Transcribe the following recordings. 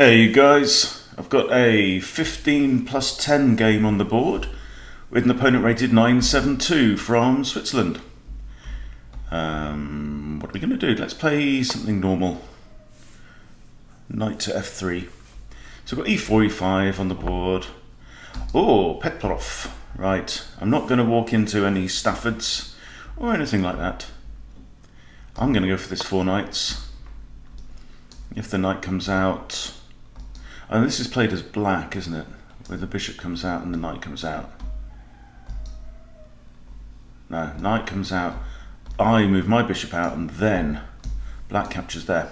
Hey you guys, I've got a 15 plus 10 game on the board with an opponent rated 972 from Switzerland. What are we going to do? Let's play something normal. Knight to f3. So we've got e4, e5 on the board. Oh, Petrov. Right, I'm not going to walk into any Staffords or anything like that. I'm going to go for this 4 knights. If the knight comes out... And this is played as black, isn't it? Where the bishop comes out and the knight comes out. No, knight comes out. I move my bishop out and then black captures there.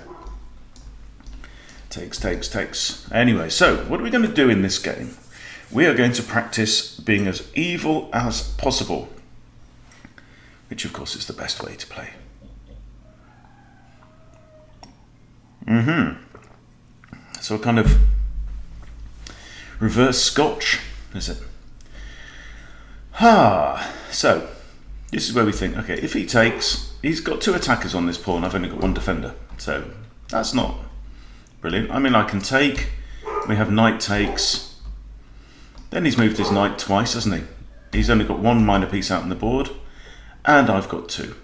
Takes. Anyway, so what are we going to do in this game? We are going to practice being as evil as possible. Which of course is the best way to play. So a kind of reverse Scotch, is it? So this is where we think, okay, if he takes, he's got 2 attackers on this pawn, I've only got 1 defender, so that's not brilliant. I mean, I can take, we have knight takes, then he's moved his knight twice, hasn't he? He's only got 1 minor piece out on the board, and I've got 2.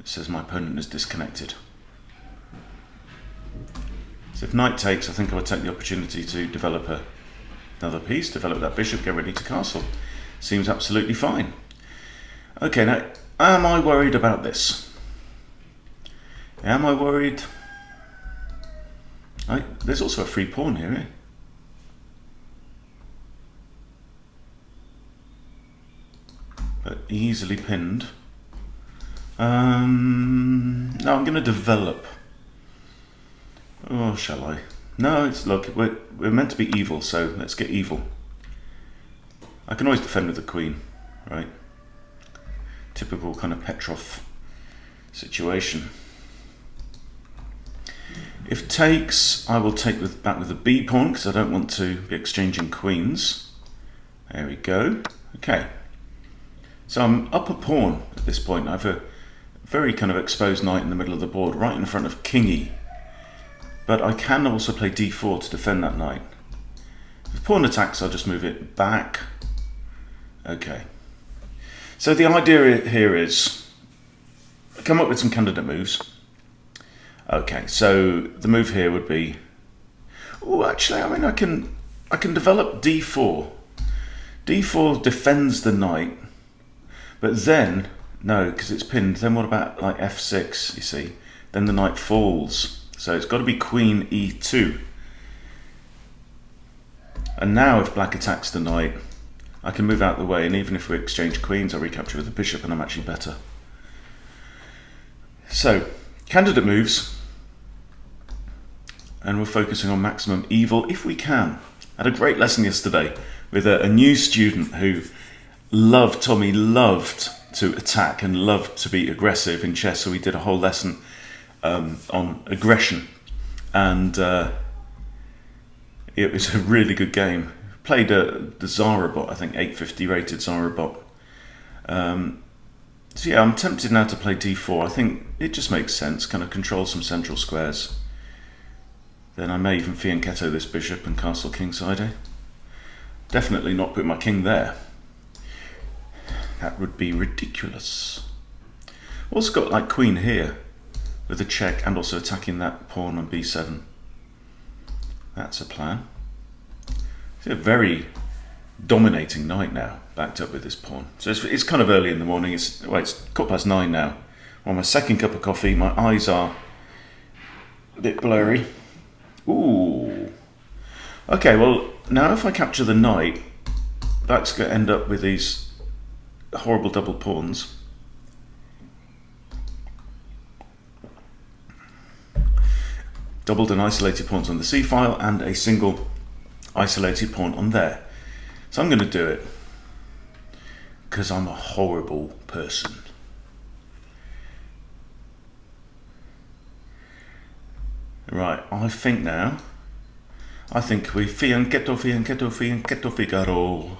It says my opponent is disconnected. So if knight takes, I think I would take the opportunity to develop another piece, develop that bishop, get ready to castle. Seems absolutely fine. Okay, now, am I worried about this? Am I worried? There's also a free pawn here, eh? But easily pinned. No, I'm going to develop. Or shall I? No, it's look, we're meant to be evil, so let's get evil. I can always defend with the queen, right? Typical kind of Petrov situation. If takes, I will take back with the b pawn because I don't want to be exchanging queens. There we go. Okay. So I'm up a pawn at this point. I have a very kind of exposed knight in the middle of the board, right in front of king e. But I can also play d4 to defend that knight. If pawn attacks, I'll just move it back. Okay. So the idea here is come up with some candidate moves. Okay, so the move here would be... Oh, actually, I mean, I can develop d4. d4 defends the knight, but then, no, because it's pinned, then what about like f6, you see? Then the knight falls. So it's got to be queen e2. And now if black attacks the knight, I can move out the way, and even if we exchange queens, I recapture with the bishop and I'm actually better. So, candidate moves. And we're focusing on maximum evil if we can. I had a great lesson yesterday with a new student who Tommy loved to attack and loved to be aggressive in chess. So we did a whole lesson on aggression, and it was a really good game. Played the Zarabot, I think 850 rated Zarabot. So yeah, I'm tempted now to play d4. I think it just makes sense, kind of control some central squares. Then I may even fianchetto this bishop and castle kingside. Eh? Definitely not put my king there. That would be ridiculous. Also got like queen here, with a check and also attacking that pawn on b7. That's a plan. It's a very dominating knight now, backed up with this pawn. So it's kind of early in the morning. It's 9:15 now. On my second cup of coffee, my eyes are a bit blurry. Ooh. Okay, well, now if I capture the knight, black's going to end up with these horrible double pawns. Doubled and isolated pawns on the c-file and a single isolated pawn on there. So I'm going to do it because I'm a horrible person. Right, I think we fianchetto Figaro.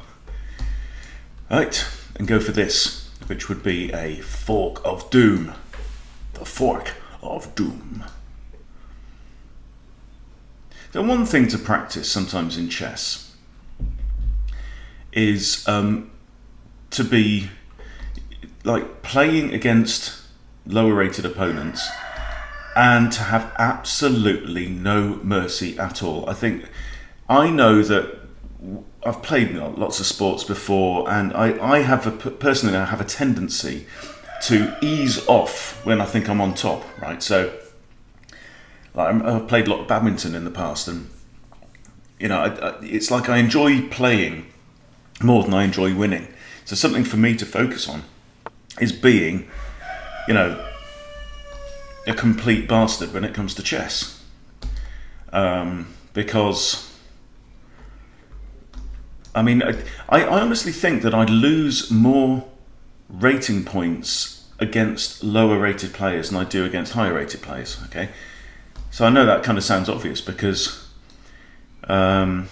Right, and go for this, which would be a fork of doom. The fork of doom. The one thing to practice sometimes in chess is to be like playing against lower rated opponents and to have absolutely no mercy at all. I know that I've played lots of sports before, and I personally have a tendency to ease off when I think I'm on top, right? So I've played a lot of badminton in the past, and it's like I enjoy playing more than I enjoy winning. So something for me to focus on is being, a complete bastard when it comes to chess, because I honestly think that I'd lose more rating points against lower rated players than I do against higher rated players. Okay, so I know that kind of sounds obvious because I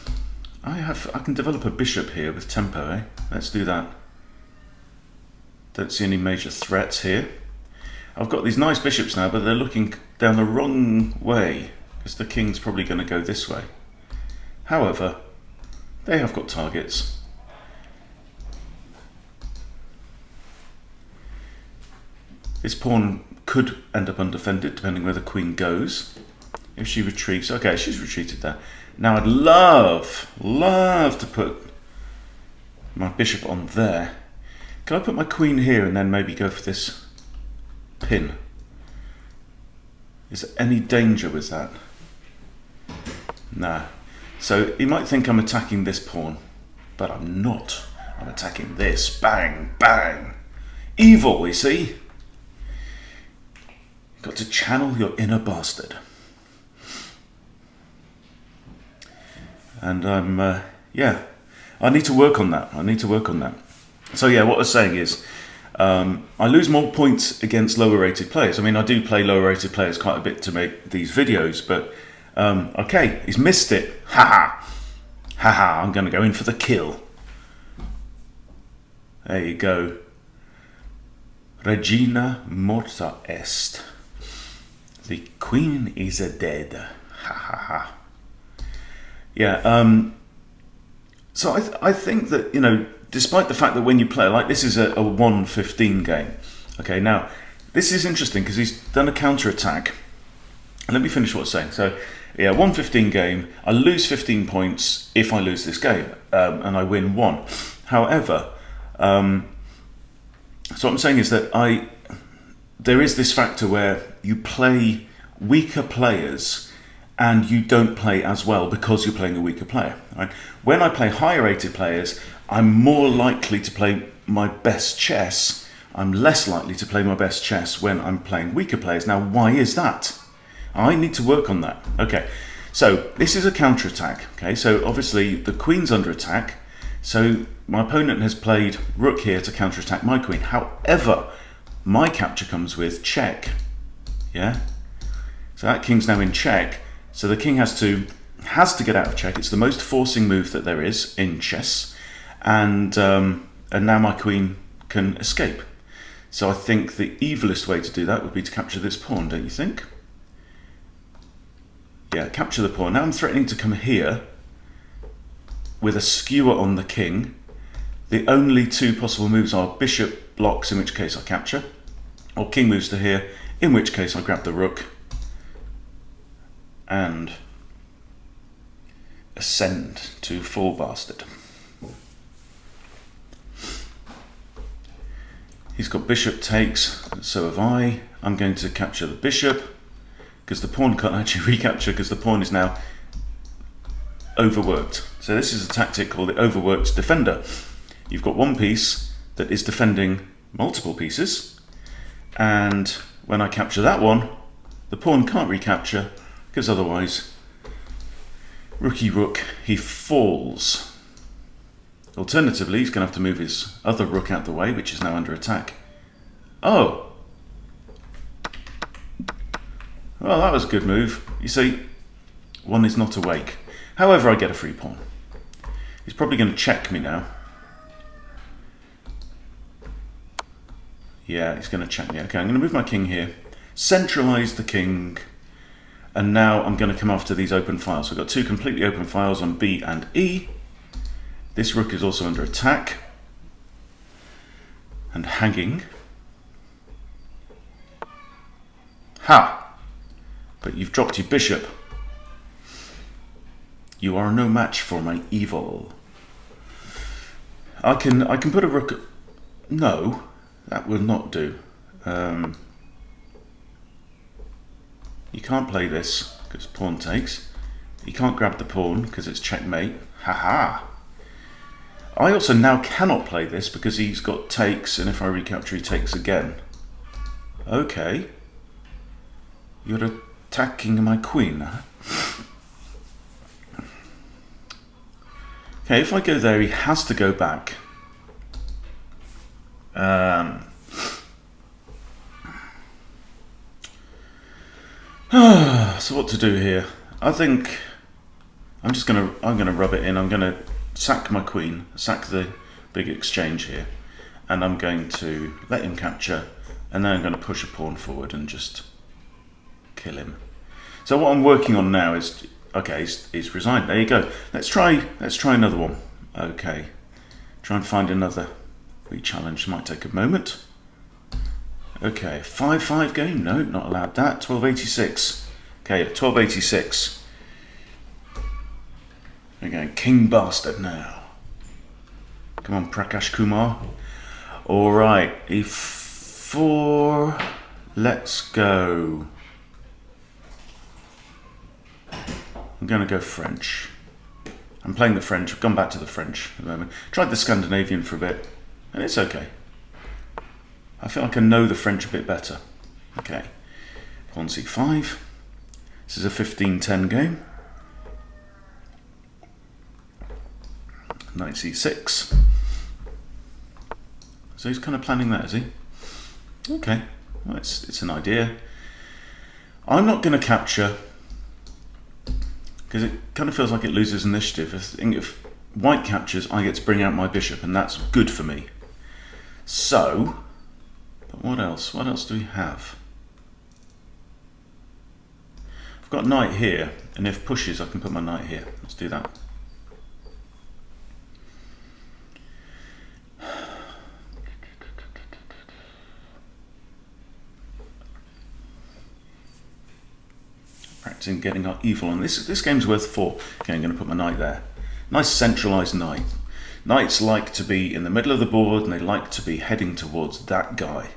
can develop a bishop here with tempo. Let's do that. Don't see any major threats here. I've got these nice bishops now, but they're looking down the wrong way because the king's probably going to go this way. However, they have got targets. This pawn could end up undefended depending where the queen goes. If she retreats, okay, she's retreated there. Now I'd love to put my bishop on there. Can I put my queen here and then maybe go for this pin? Is there any danger with that? No. So you might think I'm attacking this pawn, but I'm not. I'm attacking this. Bang, bang. Evil, you see? You've got to channel your inner bastard. And I need to work on that. So yeah, what I was saying is, I lose more points against lower rated players. I do play lower rated players quite a bit to make these videos, but okay, he's missed it. Haha. Haha, I'm going to go in for the kill. There you go. Regina morta est. The queen is dead. Ha ha ha. Yeah, so I think that, despite the fact that when you play, like this is a 1-15 game. Okay, now, this is interesting because he's done a counter-attack. Let me finish what I was saying. So, yeah, 1-15 game, I lose 15 points if I lose this game, and I win 1. However, so what I'm saying is that there is this factor where you play weaker players and you don't play as well because you're playing a weaker player. Right? When I play higher rated players, I'm more likely to play my best chess. I'm less likely to play my best chess when I'm playing weaker players. Now, why is that? I need to work on that. Okay, so this is a counter-attack. Okay, so obviously the queen's under attack. So my opponent has played rook here to counter-attack my queen. However, my capture comes with check. Yeah? So that king's now in check. So the king has to get out of check. It's the most forcing move that there is in chess. And now my queen can escape. So I think the evilest way to do that would be to capture this pawn, don't you think? Yeah, capture the pawn. Now I'm threatening to come here with a skewer on the king. The only two possible moves are bishop blocks, in which case I capture, or king moves to here, in which case I grab the rook and ascend to full bastard. He's got bishop takes, so have I. I'm going to capture the bishop because the pawn can't actually recapture because the pawn is now overworked. So this is a tactic called the overworked defender. You've got one piece that is defending multiple pieces, and when I capture that one, the pawn can't recapture because otherwise, rookie rook, he falls. Alternatively, he's going to have to move his other rook out the way, which is now under attack. Oh! Well, that was a good move. You see, one is not awake. However, I get a free pawn. He's probably going to check me now. Yeah, he's going to check me. Okay, I'm going to move my king here. Centralise the king. And now I'm going to come after these open files. So I've got two completely open files on B and E. This rook is also under attack and hanging. Ha! But you've dropped your bishop. You are no match for my evil. I can put a rook. No, that will not do. You can't play this because pawn takes. You can't grab the pawn because it's checkmate. Haha. I also now cannot play this because he's got takes, and if I recapture he takes again. Okay. You're attacking my queen. Okay, if I go there, he has to go back. So what to do here? I think I'm gonna rub it in. I'm gonna sack my queen, sack the big exchange here, and I'm going to let him capture, and then I'm going to push a pawn forward and just kill him. So what I'm working on now is, okay, he's resigned. There you go. Let's try another one. Okay, try and find another re-challenge. Might take a moment. Okay, 5-5 game. No, not allowed that. 1286. Okay, 1286. We're going King Bastard now. Come on, Prakash Kumar. All right, E4. Let's go. I'm going to go French. I'm playing the French. I've gone back to the French at the moment. Tried the Scandinavian for a bit, and it's okay. I feel like I know the French a bit better. Okay, pawn C5. This is a 15-10 game. Knight C6. So he's kind of planning that, is he? Okay, well, it's an idea. I'm not going to capture because it kind of feels like it loses initiative. I think if white captures, I get to bring out my bishop, and that's good for me. So, but what else? What else do we have? I've got knight here, and if pushes, I can put my knight here. Let's do that. Practicing getting our evil on this game's worth 4. Okay, I'm going to put my knight there. Nice centralized knight. Knights like to be in the middle of the board, and they like to be heading towards that guy.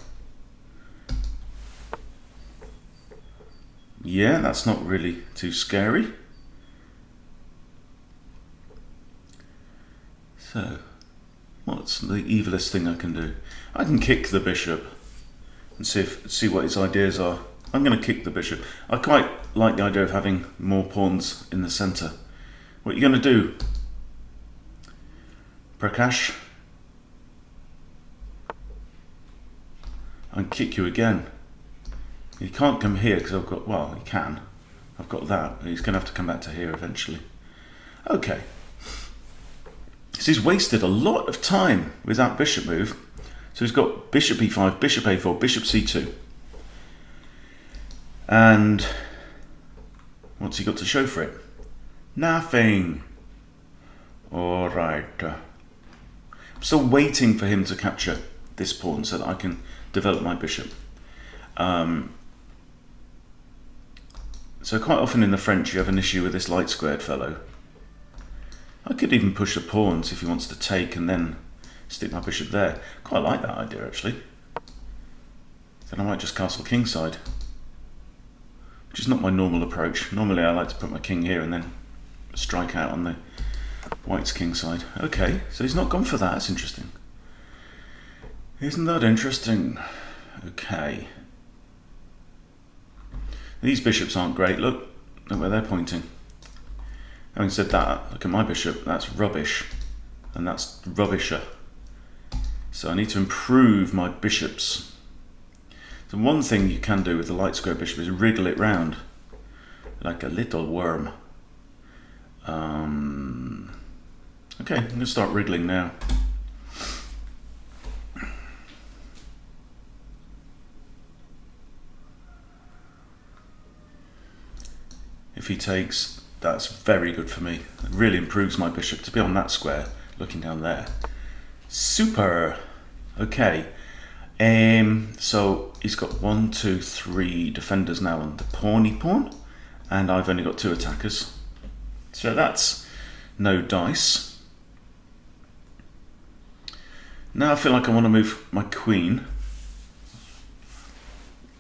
Yeah, that's not really too scary. So, what's the evilest thing I can do? I can kick the bishop and see what his ideas are. I'm going to kick the bishop. I quite like the idea of having more pawns in the centre. What are you going to do, Prakash? I'll kick you again. He can't come here because I've got, well, he can. I've got that. He's going to have to come back to here eventually. Okay. So he's wasted a lot of time with that bishop move. So he's got bishop e5, bishop a4, bishop c2. And what's he got to show for it? Nothing. All right. I'm still waiting for him to capture this pawn so that I can develop my bishop. So quite often in the French you have an issue with this light squared fellow. I could even push the pawns if he wants to take and then stick my bishop there. Quite like that idea actually. Then I might just castle kingside, which is not my normal approach. Normally I like to put my king here and then strike out on the white's kingside. Okay, so he's not gone for that. That's interesting. Isn't that interesting? Okay. These bishops aren't great. Look where they're pointing. Having said that, look at my bishop. That's rubbish. And that's rubbisher. So I need to improve my bishops. So one thing you can do with the light square bishop is wriggle it round like a little worm. Okay, I'm going to start wriggling now. If he takes, that's very good for me. It really improves my bishop to be on that square, looking down there. Super. Okay. So he's got 1, 2, 3 defenders now on the pawny pawn, and I've only got 2 attackers. So that's no dice. Now I feel like I want to move my queen,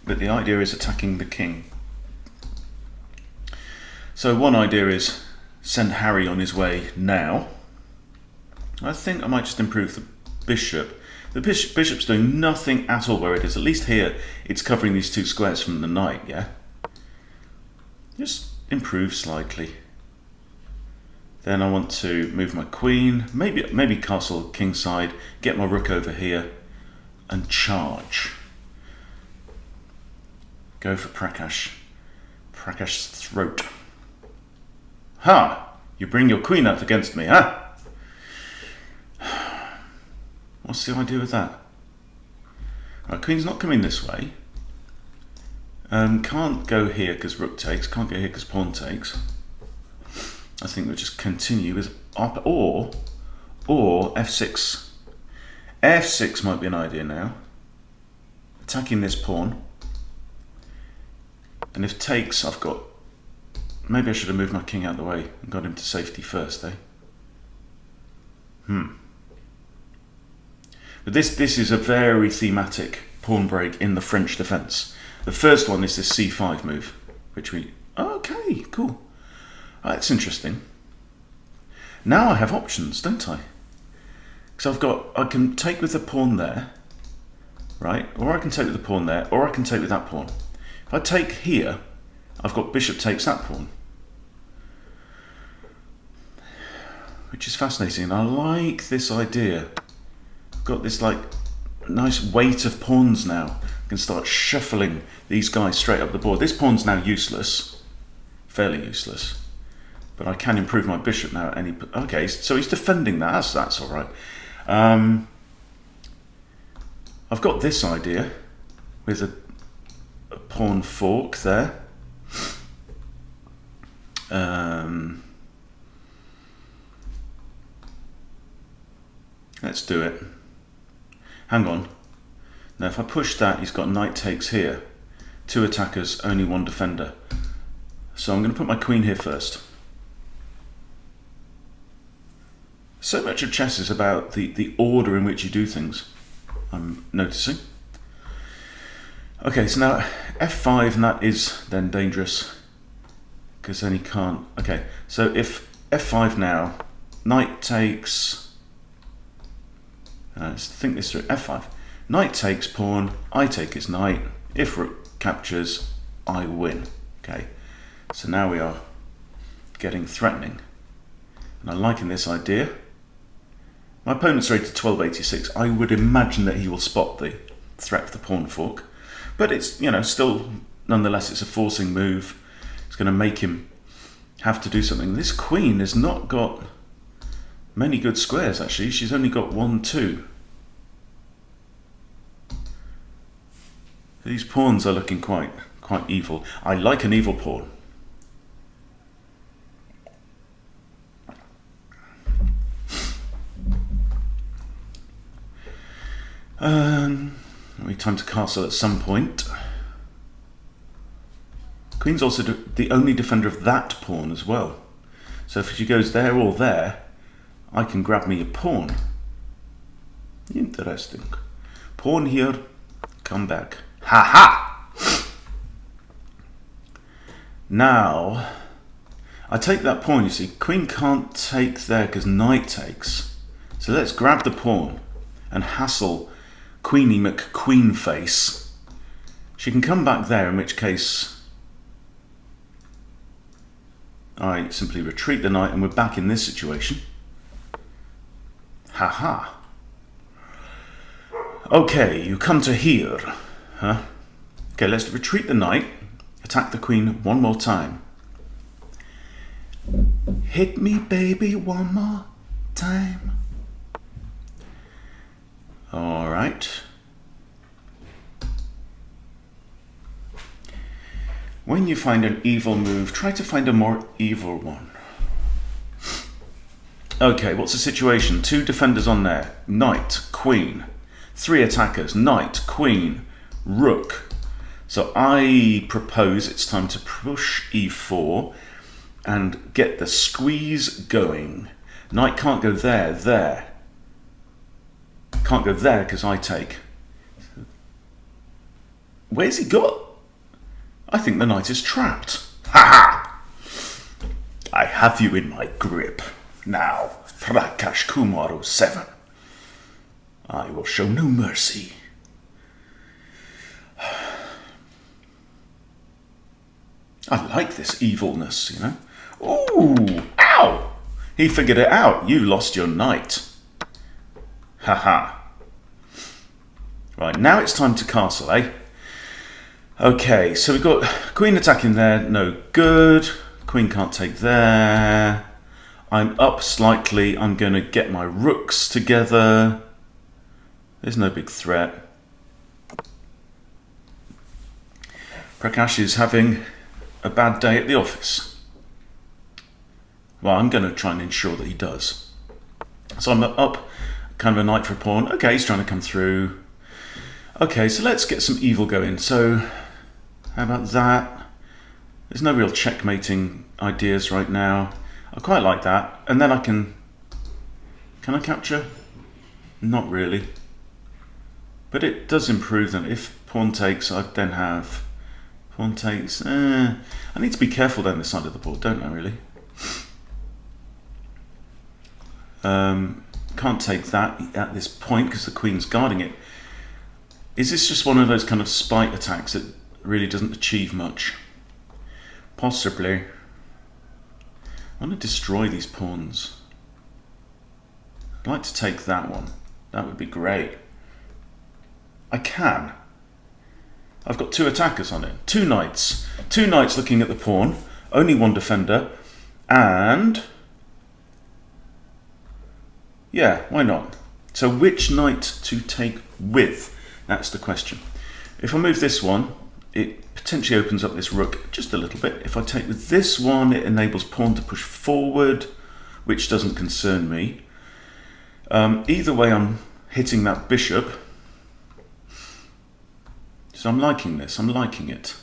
but the idea is attacking the king. So one idea is send Harry on his way now. I think I might just improve the bishop. The bishop's doing nothing at all where it is. At least here, it's covering these 2 squares from the knight, yeah? Just improve slightly. Then I want to move my queen, maybe castle kingside, get my rook over here, and charge. Go for Prakash. Prakash's throat. Ha! You bring your queen out against me, huh? What's the idea with that? Right, queen's not coming this way. Can't go here because rook takes. Can't go here because pawn takes. I think we'll just continue with or f6. f6 might be an idea now. Attacking this pawn. And if takes, I've got... Maybe I should have moved my king out of the way and got him to safety first, eh? But this is a very thematic pawn break in the French defence. The first one is this c5 move, which we... Okay, cool. That's interesting. Now I have options, don't I? Because I can take with the pawn there, right? Or I can take with the pawn there, or I can take with that pawn. If I take here, I've got bishop takes that pawn, which is fascinating. And I like this idea. I've got this like nice weight of pawns now. I can start shuffling these guys straight up the board. This pawn's now useless, fairly useless. But I can improve my bishop now at any... Okay, so he's defending that. That's all right. I've got this idea with a pawn fork there. Let's do it. Hang on. Now, if I push that, he's got knight takes here. 2 attackers, only 1 defender. So I'm going to put my queen here first. So much of chess is about the order in which you do things, I'm noticing. Okay, so now f5, and that is then dangerous, because then he can't... Okay, so if f5 now, knight takes... let's think this through. f5. Knight takes pawn, I take his knight. If rook captures, I win. Okay, so now we are getting threatening. And I'm liking this idea. My opponent's rated 1286. I would imagine that he will spot the threat of the pawn fork. But it's, you know, still, nonetheless, it's a forcing move. It's going to make him have to do something. This queen has not got many good squares, actually. She's only got 1, 2. These pawns are looking quite evil. I like an evil pawn. We time to castle at some point. Queen's also the only defender of that pawn as well. So if she goes there or there, I can grab me a pawn. Interesting. Pawn here, come back. Ha ha! Now, I take that pawn, you see. Queen can't take there because knight takes. So let's grab the pawn and hassle Queenie McQueenface. She can come back there, in which case I simply retreat the knight and we're back in this situation. Haha. Okay, you come to here. Huh? Okay, let's retreat the knight, attack the queen one more time. Hit me, baby, one more time. All right. When you find an evil move, try to find a more evil one. Okay, what's the situation? 2 defenders on there. Knight, queen. 3 attackers. Knight, queen, rook. So I propose it's time to push e4 and get the squeeze going. Knight can't go there. Can't go there because I take. Where's he got? I think the knight is trapped. Ha ha! I have you in my grip. Now, Prakash Kumar 07. I will show no mercy. I like this evilness, you know. Ooh, ow! He figured it out. You lost your knight. Haha. Right, now it's time to castle, eh? Okay, so we've got queen attacking there. No good. Queen can't take there. I'm up slightly. I'm going to get my rooks together. There's no big threat. Prakash is having a bad day at the office. Well, I'm going to try and ensure that he does. So I'm up, kind of a knight for a pawn. Okay, he's trying to come through. Okay, so let's get some evil going. So, how about that? There's no real checkmating ideas right now. I quite like that. And then I can I capture? Not really. But it does improve them. If pawn takes, I then have pawn takes. I need to be careful down this side of the board, don't I, really? Can't take that at this point because the queen's guarding it. Is this just one of those kind of spite attacks that really doesn't achieve much? Possibly. I want to destroy these pawns. I'd like to take that one. That would be great. I can. I've got 2 attackers on it. 2 knights. 2 knights looking at the pawn. Only 1 defender. And... yeah, why not? So which knight to take with? That's the question. If I move this one, it potentially opens up this rook just a little bit. If I take with this one, it enables pawn to push forward, which doesn't concern me. Either way, I'm hitting that bishop. So I'm liking this. I'm liking it.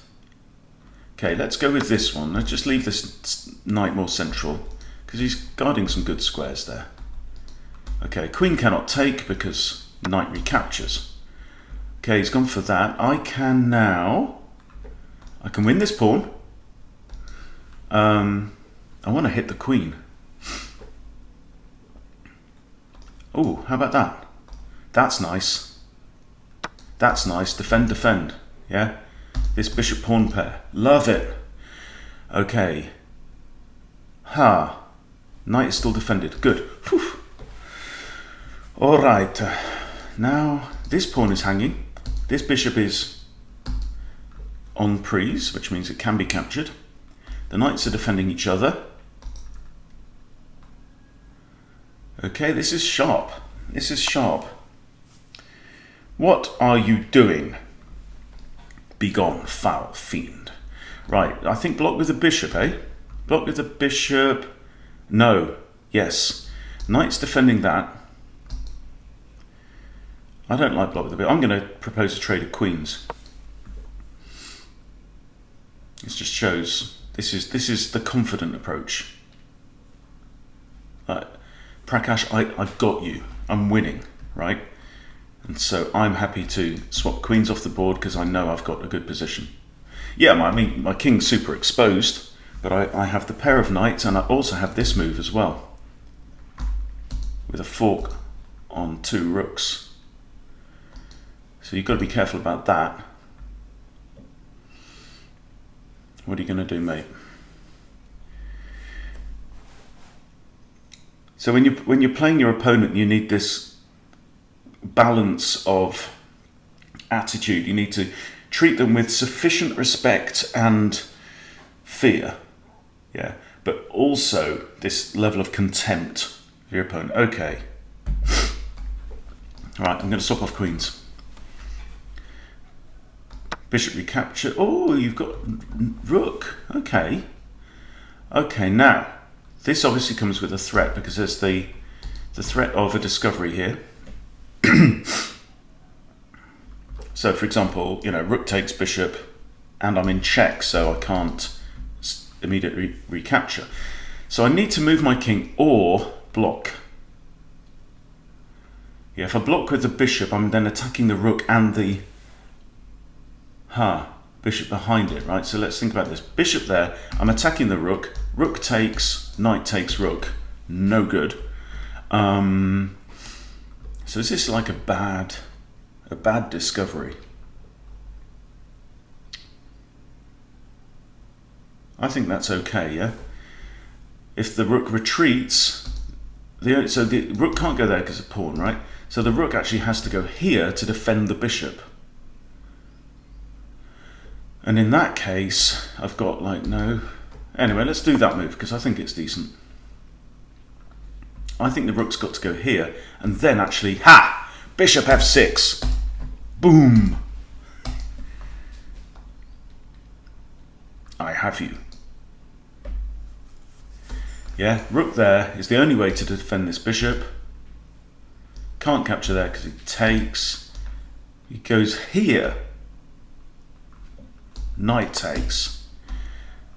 Okay, let's go with this one. Let's just leave this knight more central because he's guarding some good squares there. Okay, queen cannot take because knight recaptures. Okay, he's gone for that. I can now... I can win this pawn. I want to hit the queen. Oh, how about that? That's nice. That's nice. Defend, defend. Yeah? This bishop-pawn pair. Love it. Okay. Ha. Knight is still defended. Good. Whew. All right. Now, this pawn is hanging. This bishop is on prise, which means it can be captured. The knights are defending each other. Okay, this is sharp. This is sharp. What are you doing? Begone, foul fiend. Right, I think block with the bishop, eh? Block with the bishop. No. Yes. Knight's defending that. I don't like block with the bishop. I'm going to propose a trade of queens. This just shows this is the confident approach. Prakash, I've got you. I'm winning, right? And so I'm happy to swap queens off the board because I know I've got a good position. Yeah, I mean, my king's super exposed, but I have the pair of knights and I also have this move as well. With a fork on 2 rooks. So you've got to be careful about that. What are you going to do, mate? So when you're playing your opponent, you need this balance of attitude. You need to treat them with sufficient respect and fear, yeah, but also this level of contempt for your opponent. Okay. All right, I'm going to swap off queens. Bishop recapture. Oh, you've got rook. Okay. Okay, now, this obviously comes with a threat because there's the threat of a discovery here. So, for example, you know, rook takes bishop, and I'm in check, so I can't immediately recapture. So I need to move my king or block. Yeah, if I block with the bishop, I'm then attacking the rook and the bishop behind it, right? So let's think about this. Bishop there, I'm attacking the rook. Rook takes, knight takes rook. No good. So is this like a bad discovery? I think that's okay, yeah? If the rook retreats, so the rook can't go there because it's a pawn, right? So the rook actually has to go here to defend the bishop. And in that case, I've got like no... Anyway, let's do that move because I think it's decent. I think the rook's got to go here and then actually, bishop f6. Boom. I have you. Yeah, rook there is the only way to defend this bishop. Can't capture there because he takes. He goes here. Knight takes.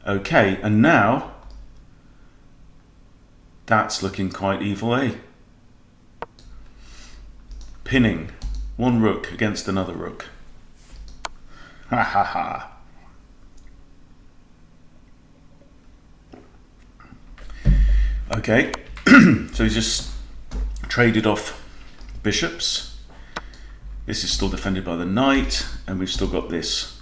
Okay, and now that's looking quite evil, eh? Pinning one rook against another rook. Ha ha ha. Okay, so he's just traded off bishops. This is still defended by the knight, and we've still got this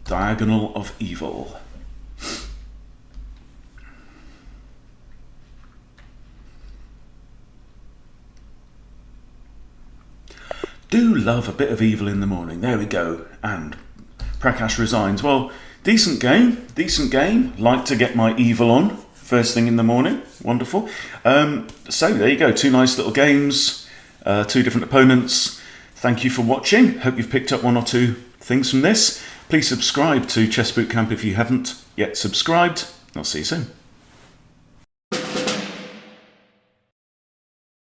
diagonal of evil. Do love a bit of evil in the morning. There we go. And Prakash resigns. Well, decent game. Like to get my evil on first thing in the morning. Wonderful. So there you go. 2 nice little games. 2 different opponents. Thank you for watching. Hope you've picked up 1 or 2 things from this. Please subscribe to Chess Boot Camp if you haven't yet subscribed. I'll see you soon.